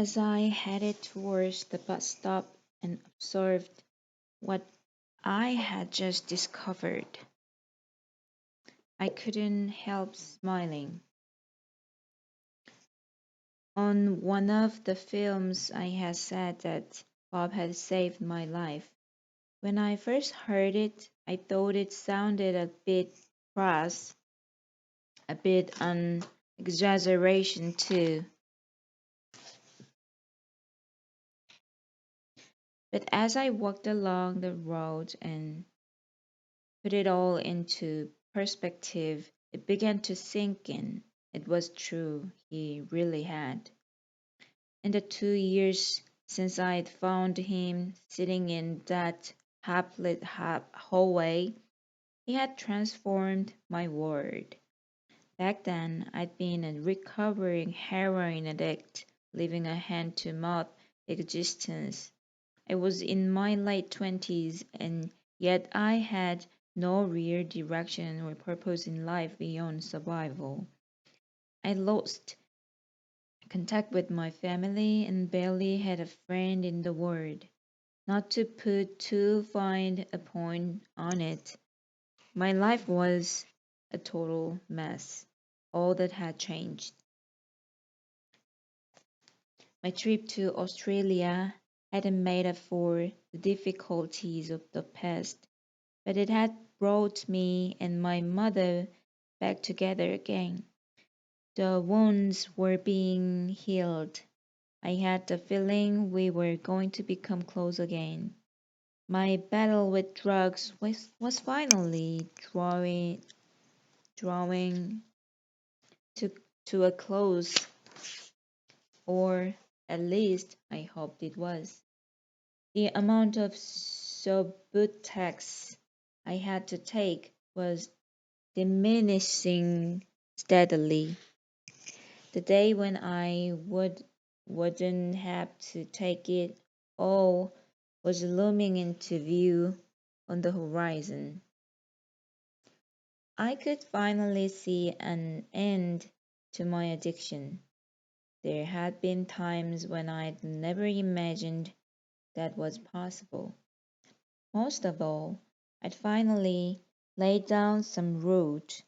As I headed towards the bus stop and observed what I had just discovered, I couldn't help smiling. On one of the films, I had said that Bob had saved my life. When I first heard it, I thought it sounded a bit crass, a bit an exaggeration too. But as I walked along the road and put it all into perspective, it began to sink in. It was true, he really had. In the 2 years since I'd found him sitting in that half-lit hallway, he had transformed my world. Back then, I'd been a recovering heroin addict, living a hand-to-mouth existence. I was in my late 20s, and yet I had no real direction or purpose in life beyond survival. I lost contact with my family and barely had a friend in the world. Not to put too fine a point on it, my life was a total mess. All that had changed. My trip to Australia hadn't made up for the difficulties of the past, but it had brought me and my mother back together again. The wounds were being healed. I had the feeling we were going to become close again. My battle with drugs was finally drawing to, to a close, or at least I hoped it was. The amount of Subutex I had to take was diminishing steadily. The day when wouldn't have to take it all was looming into view on the horizon. I could finally see an end to my addiction. There had been times when I'd never imagined that was possible. Most of all, I'd finally laid down some root.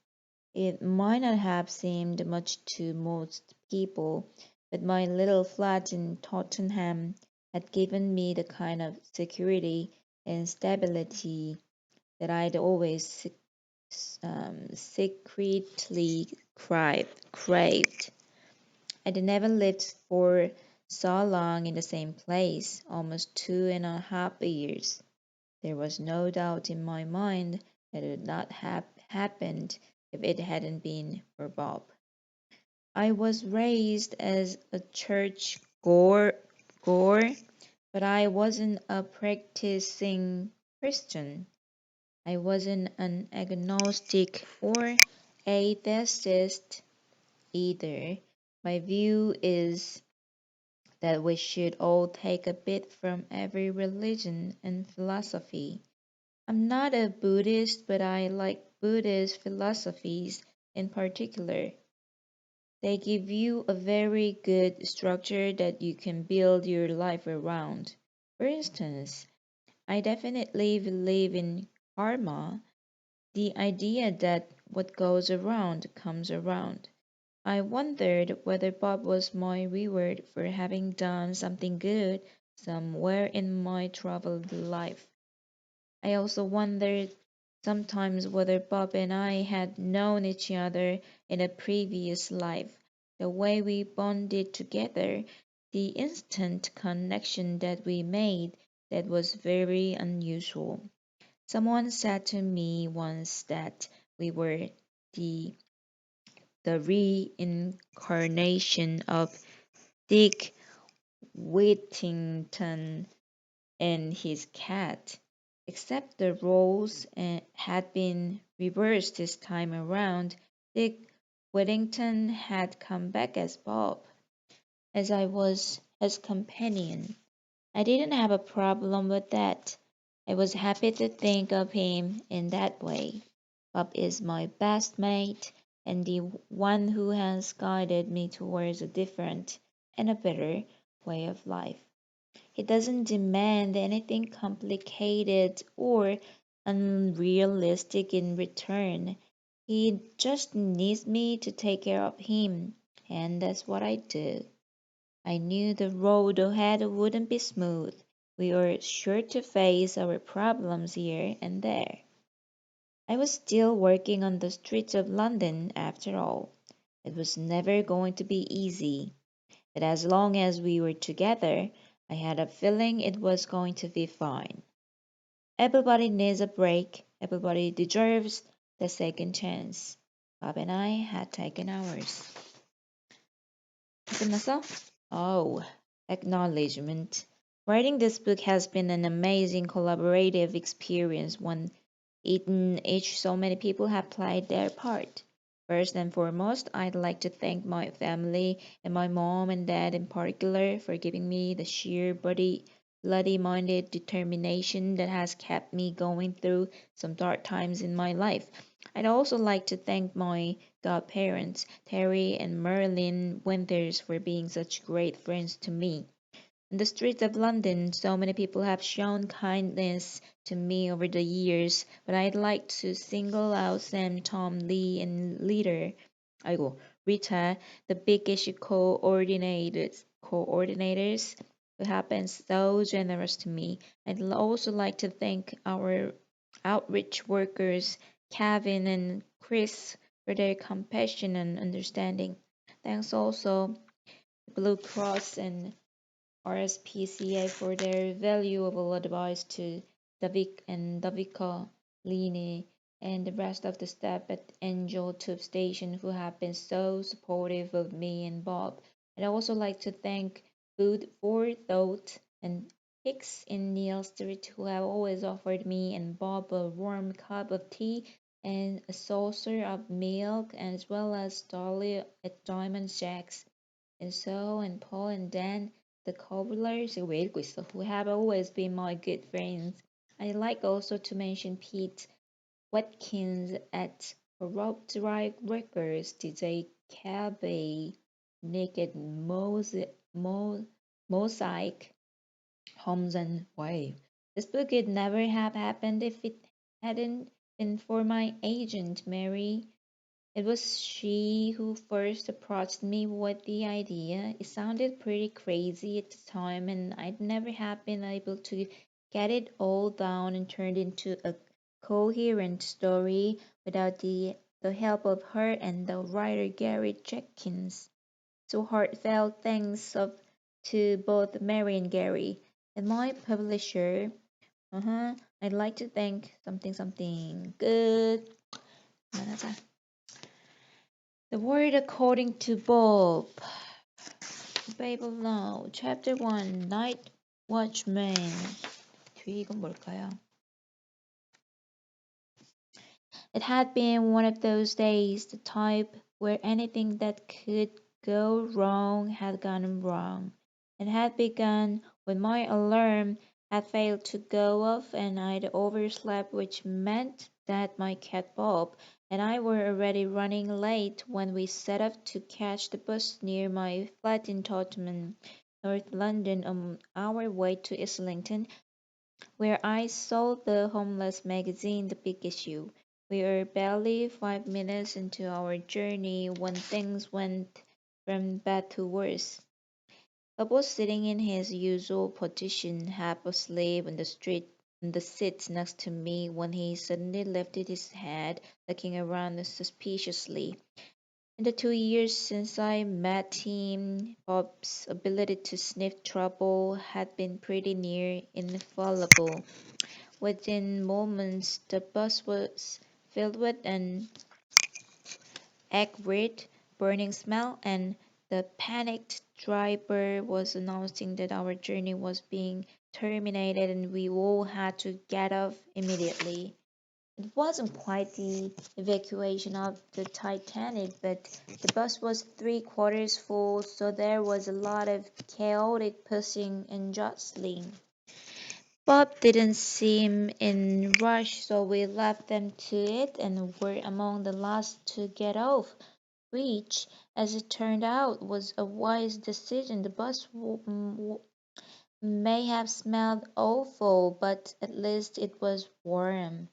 It might not have seemed much to most people, but my little flat in Tottenham had given me the kind of security and stability that I'd always secretly craved. I'd never lived for so long in the same place, almost 2.5 years. There was no doubt in my mind that it would not have happened if it hadn't been for Bob. I was raised as a church goer, but I wasn't a practicing Christian. I wasn't an agnostic or atheist either. My view is that we should all take a bit from every religion and philosophy. I'm not a Buddhist, but I like Buddhist philosophies in particular. They give you a very good structure that you can build your life around. For instance, I definitely believe in karma, the idea that what goes around comes around. I wondered whether Bob was my reward for having done something good somewhere in my troubled life. I also wondered sometimes whether Bob and I had known each other in a previous life. The way we bonded together, the instant connection that we made, that was very unusual. Someone said to me once that we were the the reincarnation of Dick Whittington and his cat, except the roles had been reversed this time around. Dick Whittington had come back as Bob, as I was his companion. I didn't have a problem with that. I was happy to think of him in that way. Bob is my best mate and the one who has guided me towards a different and a better, way of life. He doesn't demand anything complicated or unrealistic in return. He just needs me to take care of him, and that's what I do. I knew the road ahead wouldn't be smooth. We were sure to face our problems here and there. I was still working on the streets of London after all. It was never going to be easy, but as long as we were together, I had a feeling it was going to be fine. Everybody needs a break, everybody deserves the second chance. Bob and I had taken ours. 끝났어? Oh, acknowledgement. Writing this book has been an amazing collaborative experience, one in which so many people have played their part. First and foremost, I'd like to thank my family and my mom and dad in particular for giving me the sheer bloody minded determination that has kept me going through some dark times in my life. I'd also like to thank my godparents, Terry and Merlin Winters, for being such great friends to me. In the streets of London, so many people have shown kindness to me over the years, but I'd like to single out Sam, Tom, Lee, and 아이고, Rita, the big issue coordinators who have been so generous to me. I'd also like to thank our outreach workers, Kevin and Chris, for their compassion and understanding. Thanks also Blue Cross and RSPCA for their valuable advice to Davik and Davika, Lini, and the rest of the staff at Angel Tube Station who have been so supportive of me and Bob. I'd also like to thank Food for Thought and Hicks in Neil Street who have always offered me and Bob a warm cup of tea and a saucer of milk as well as Dolly at Diamond Shacks. And Paul and Dan, the cobblers, 왜 읽고 있어? Who have always been my good friends. I'd like also to mention Pete Watkins at Corrupt Right Records, DJ Cabby, Naked Mosaic, Homes and Wave. This book would never have happened if it hadn't been for my agent, Mary. It was she who first approached me with the idea. It sounded pretty crazy at the time, and I'd never have been able to get it all down and turned into a coherent story without the help of her and the writer Gary Jenkins. So heartfelt thanks to both Mary and Gary. And my publisher, I'd like to thank something good. The word according to Bob. Bible now. Chapter 1. Night Watchman. 뒤에 이건 뭘까요? It had been one of those days, the type where anything that could go wrong had gone wrong. It had begun when my alarm had failed to go off and I'd overslept, which meant that my cat Bob and I were already running late when we set off to catch the bus near my flat in Tottenham, North London, on our way to Islington, where I sold the homeless magazine The Big Issue. We were barely 5 minutes into our journey when things went from bad to worse. Bob was sitting in his usual position, half asleep on the seat next to me when he suddenly lifted his head, looking around suspiciously. In the 2 years since I met him, Bob's ability to sniff trouble had been pretty near infallible. Within moments, the bus was filled with an acrid, burning smell, and the panicked driver was announcing that our journey was being terminated and we all had to get off immediately. It wasn't quite the evacuation of the Titanic, but the bus was three-quarters full, so there was a lot of chaotic pushing and jostling. Bob didn't seem in rush, so we left them to it and were among the last to get off. which, as it turned out, was a wise decision. The bus may have smelled awful, but at least it was warm.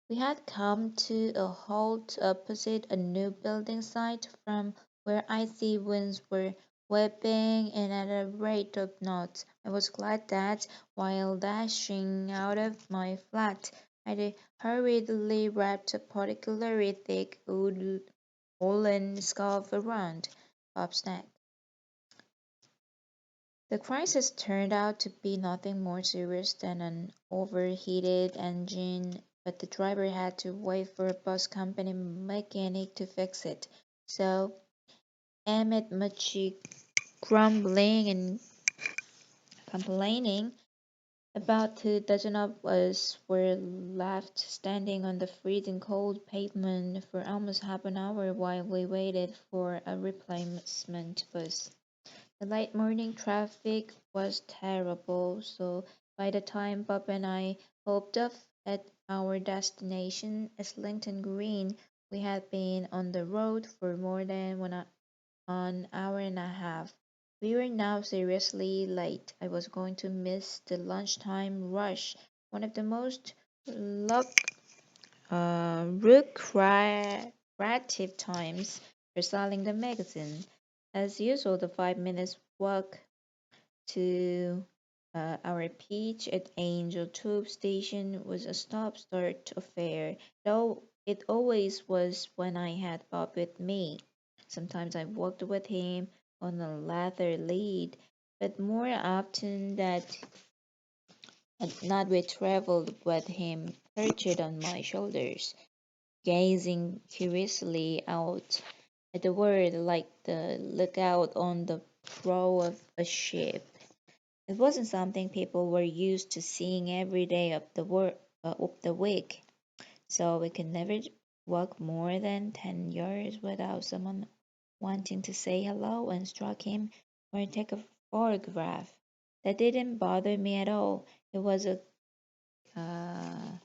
We had come to a halt opposite a new building site from where icy winds were whipping in at a rate of knots. I was glad that, while dashing out of my flat, I hurriedly wrapped a particularly thick woolen scarf around Bob's neck. The crisis turned out to be nothing more serious than an overheated engine, but the driver had to wait for a bus company mechanic to fix it. So, amid much grumbling and complaining, about 2 dozen of us were left standing on the freezing cold pavement for almost half an hour while we waited for a replacement bus. The late morning traffic was terrible, so by the time Bob and I hoped up at our destination, Islington Green, we had been on the road for more than an hour and a half. We were now seriously late. I was going to miss the lunchtime rush, one of the most luck, lucrative times for selling the magazine. As usual, the 5 minutes walk to our pitch at Angel Tube Station was a stop-start affair, though it always was when I had Bob with me. Sometimes I walked with him on a leather lead, but more often that not we traveled with him perched on my shoulders, gazing curiously out at the world like the lookout on the prow of a ship. It wasn't something people were used to seeing every day of the week, so we could never walk more than 10 yards without someone wanting to say hello and stroke him or take a photograph. That didn't bother me at all. It was a uh,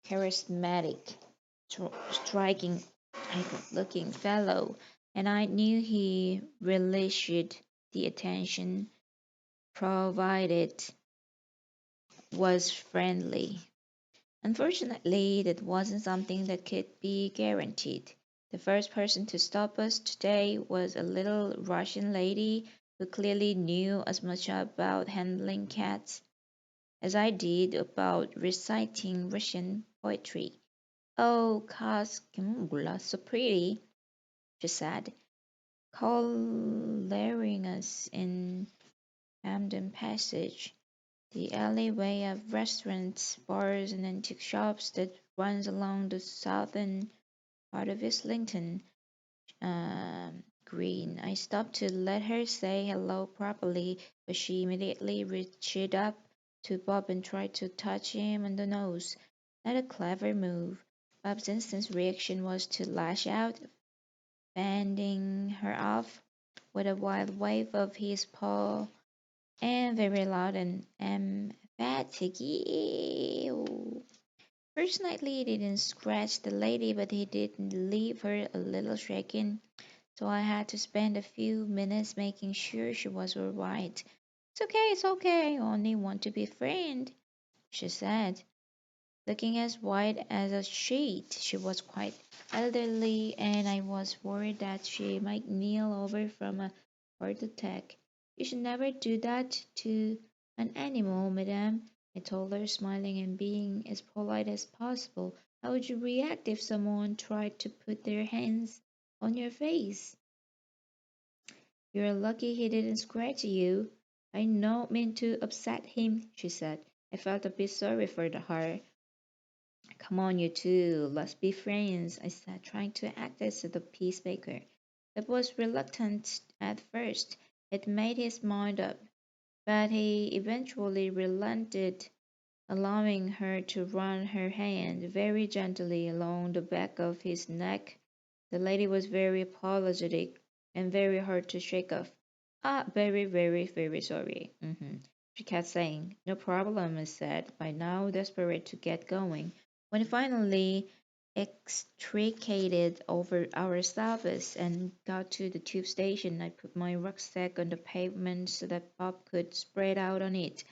charismatic, striking, looking fellow, and I knew he relished the attention provided was friendly. Unfortunately, that wasn't something that could be guaranteed. The first person to stop us today was a little Russian lady who clearly knew as much about handling cats as I did about reciting Russian poetry. Oh, cats, so pretty, she said, collaring us in Camden Passage, the alleyway of restaurants, bars, and antique shops that runs along the southern part of Islington Green. I stopped to let her say hello properly, but she immediately reached up to Bob and tried to touch him on the nose. Not a clever move. Bob's instant reaction was to lash out, fending her off with a wild wave of his paw and very loud and emphatic ew. Fortunately, he didn't scratch the lady, but he did leave her a little shaken, so I had to spend a few minutes making sure she was all right. It's okay, I only want to be friend, she said, looking as white as a sheet. She was quite elderly, and I was worried that she might kneel over from a heart attack. You should never do that to an animal, madame, I told her, smiling and being as polite as possible. How would you react if someone tried to put their hands on your face? You're lucky he didn't scratch you. I don't mean to upset him, she said. I felt a bit sorry for her. Come on, you two, let's be friends, I said, trying to act as the peacemaker. It was reluctant at first. It made his mind up, but he eventually relented, allowing her to run her hand very gently along the back of his neck. The lady was very apologetic and very hard to shake off. Ah, very, very, very sorry. She kept saying, no problem, I said, by now desperate to get going. When finally extricated over ourselves and got to the tube station. I put my rucksack on the pavement so that Bob could spread out on it.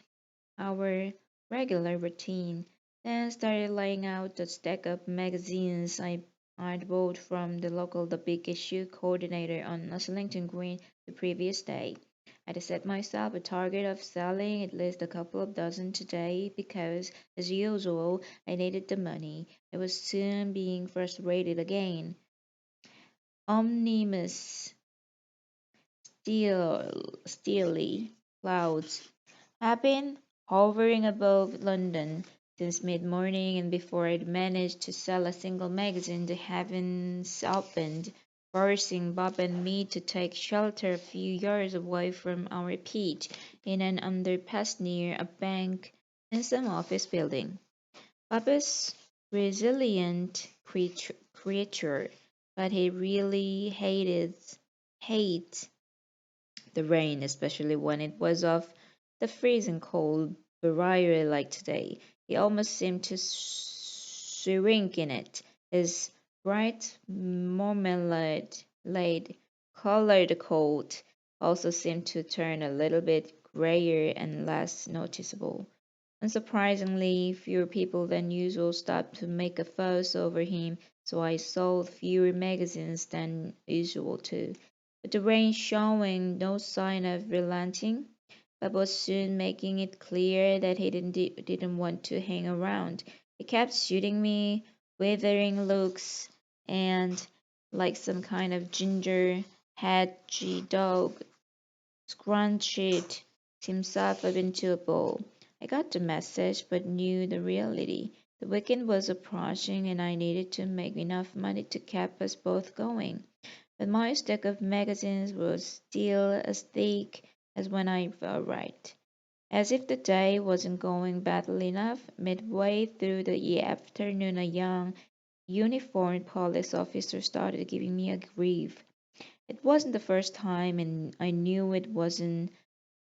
Our regular routine. Then started laying out the stack of magazines I'd bought from the local The Big Issue coordinator on Islington Green the previous day. I'd set myself a target of selling at least a couple of dozen today because, as usual, I needed the money. I was soon being frustrated again. Omnibus, steely clouds have been hovering above London since mid-morning, and before I'd managed to sell a single magazine, the heavens opened, forcing Bob and me to take shelter a few yards away from our pitch in an underpass near a bank and some office building. Bob is resilient creature, but he really hates the rain, especially when it was of the freezing cold variety like today. He almost seemed to shrink in it. His bright marmalade colored coat also seemed to turn a little bit grayer and less noticeable. Unsurprisingly, fewer people than usual stopped to make a fuss over him, so I sold fewer magazines than usual too. But the rain showing no sign of relenting, Bob was soon making it clear that he didn't want to hang around. He kept shooting me withering looks and, like some kind of ginger hedgy dog, scrunched himself up into a ball. I got the message, but knew the reality. The weekend was approaching, and I needed to make enough money to keep us both going. But my stack of magazines was still as thick as when I arrived. As if the day wasn't going badly enough, midway through the afternoon, a young, uniformed police officer started giving me a grief. It wasn't the first time, and I knew it wasn't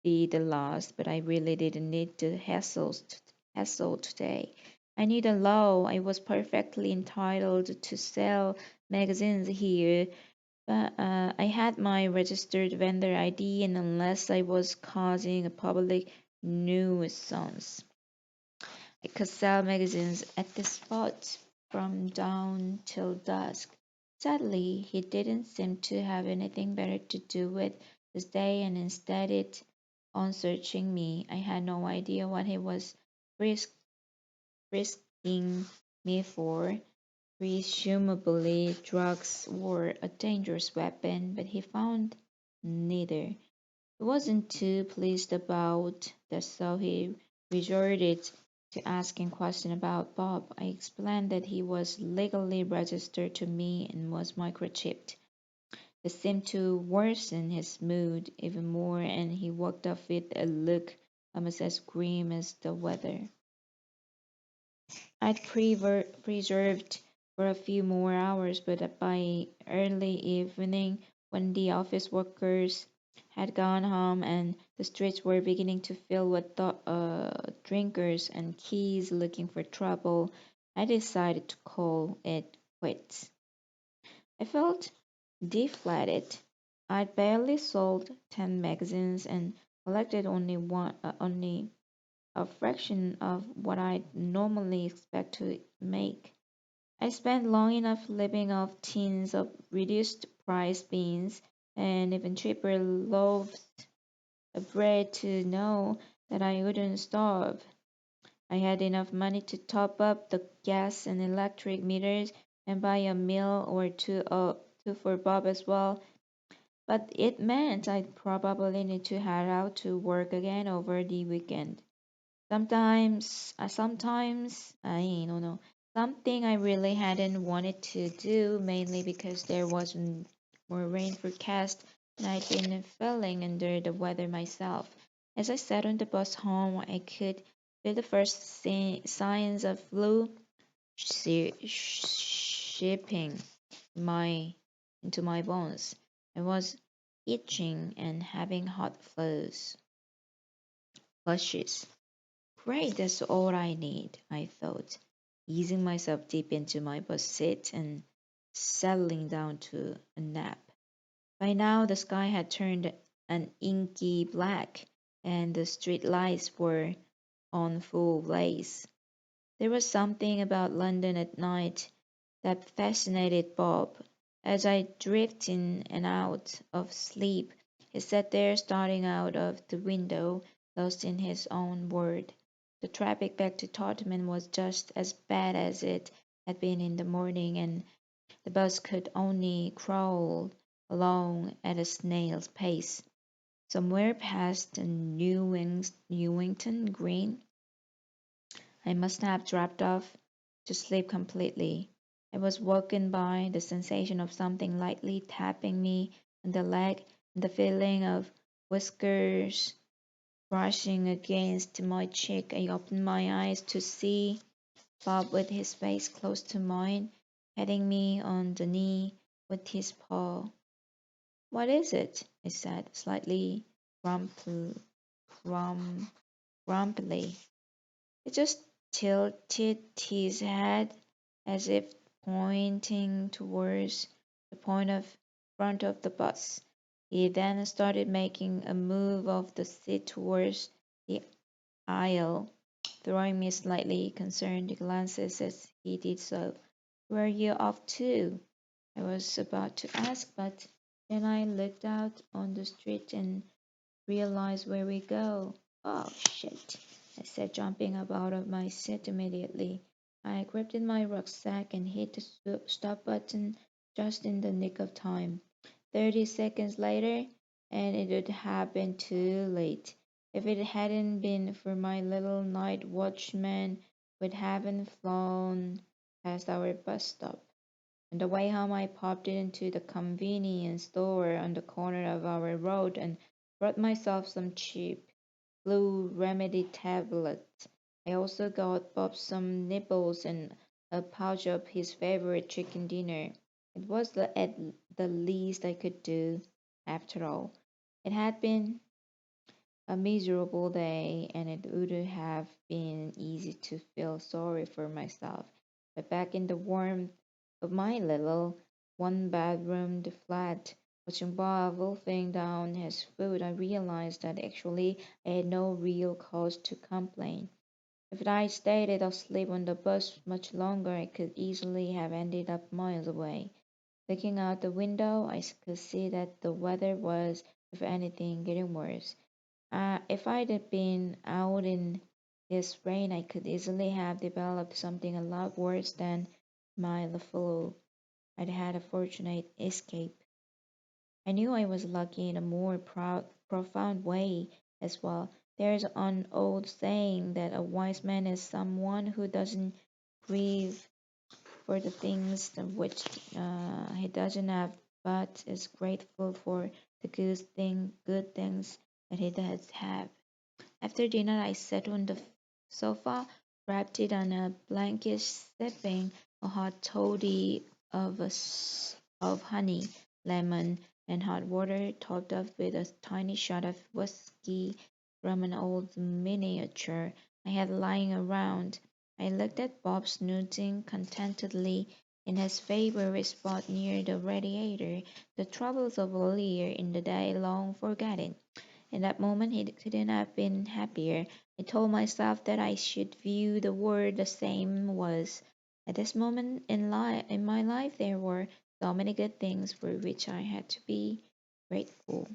be the last, but I really didn't need the hassle today. I knew the law. I was perfectly entitled to sell magazines here, but I had my registered vendor ID, and unless I was causing a public nuisance, I could sell magazines at the spot from dawn till dusk. Sadly, he didn't seem to have anything better to do with his day, and instead it on searching me. I had no idea what he was risk- risking me for. Presumably, drugs were a dangerous weapon, but he found neither. He wasn't too pleased about that, so he resorted to asking questions about Bob. I explained that he was legally registered to me and was microchipped. It seemed to worsen his mood even more, and he walked off with a look almost as grim as the weather. I'd preserved for a few more hours, but by early evening, when the office workers had gone home and the streets were beginning to fill with drinkers and keys looking for trouble, I decided to call it quits. I felt deflated. I'd barely sold 10 magazines and collected only a fraction of what I'd normally expect to make. I spent long enough living off tins of reduced price beans and even cheaper loaves of bread to know that I wouldn't starve. I had enough money to top up the gas and electric meters and buy a meal or two for Bob as well, but it meant I'd probably need to head out to work again over the weekend. Sometimes, I don't know, something I really hadn't wanted to do, mainly because there wasn't more rain forecast and I'd been feeling under the weather myself. As I sat on the bus home, I could feel the first signs of flu shipping my into my bones. I was itching and having hot flushes. Great, that's all I need, I thought. easing myself deep into my bus seat and settling down to a nap. By now, the sky had turned an inky black, and the street lights were on full blaze. There was something about London at night that fascinated Bob. As I drifted in and out of sleep, he sat there staring out of the window, lost in his own world. The traffic back to Tottenham was just as bad as it had been in the morning, and the bus could only crawl along at a snail's pace. Somewhere past Newington Green, I must have dropped off to sleep completely. I was woken by the sensation of something lightly tapping me on the leg and the feeling of whiskers brushing against my cheek. I opened my eyes to see Bob with his face close to mine, patting me on the knee with his paw. "What is it?" I said, slightly grumpily. Grum- grumpily. He just tilted his head as if pointing towards the point of front of the bus. He then started making a move of the seat towards the aisle, throwing me slightly concerned glances as he did so. "Where are you off to?" I was about to ask, but then I looked out on the street and realized where we go. "Oh, shit," I said, jumping up out of my seat immediately. I gripped my rucksack and hit the stop button just in the nick of time. 30 seconds later, and it would have been too late. If it hadn't been for my little night watchman, we'd haven't flown past our bus stop. On the way home, I popped into the convenience store on the corner of our road and bought myself some cheap flu remedy tablets. I also got Bob some nibbles and a pouch of his favorite chicken dinner. It was at the least I could do, after all. It had been a miserable day, and it would have been easy to feel sorry for myself. But back in the warmth of my little one bedroomed flat, watching Bob wolfing down his food, I realized that actually I had no real cause to complain. If I'd stayed asleep on the bus much longer, I could easily have ended up miles away. Looking out the window, I could see that the weather was, if anything, getting worse. If I'd been out in this rain, I could easily have developed something a lot worse than my flu. I'd had a fortunate escape. I knew I was lucky in a more profound way as well. There's an old saying that a wise man is someone who doesn't grieve for the things of which he doesn't have, but is grateful for the good things that he does have. After dinner, I sat on the sofa, wrapped it in a blanket, sipping a hot toddy of honey, lemon, and hot water, topped up with a tiny shot of whiskey from an old miniature I had lying around. I looked at Bob snoozing contentedly in his favorite spot near the radiator, the troubles of earlier in the day long forgotten. In that moment, he couldn't have been happier. I told myself that I should view the world the same was. At this moment in my life, there were so many good things for which I had to be grateful.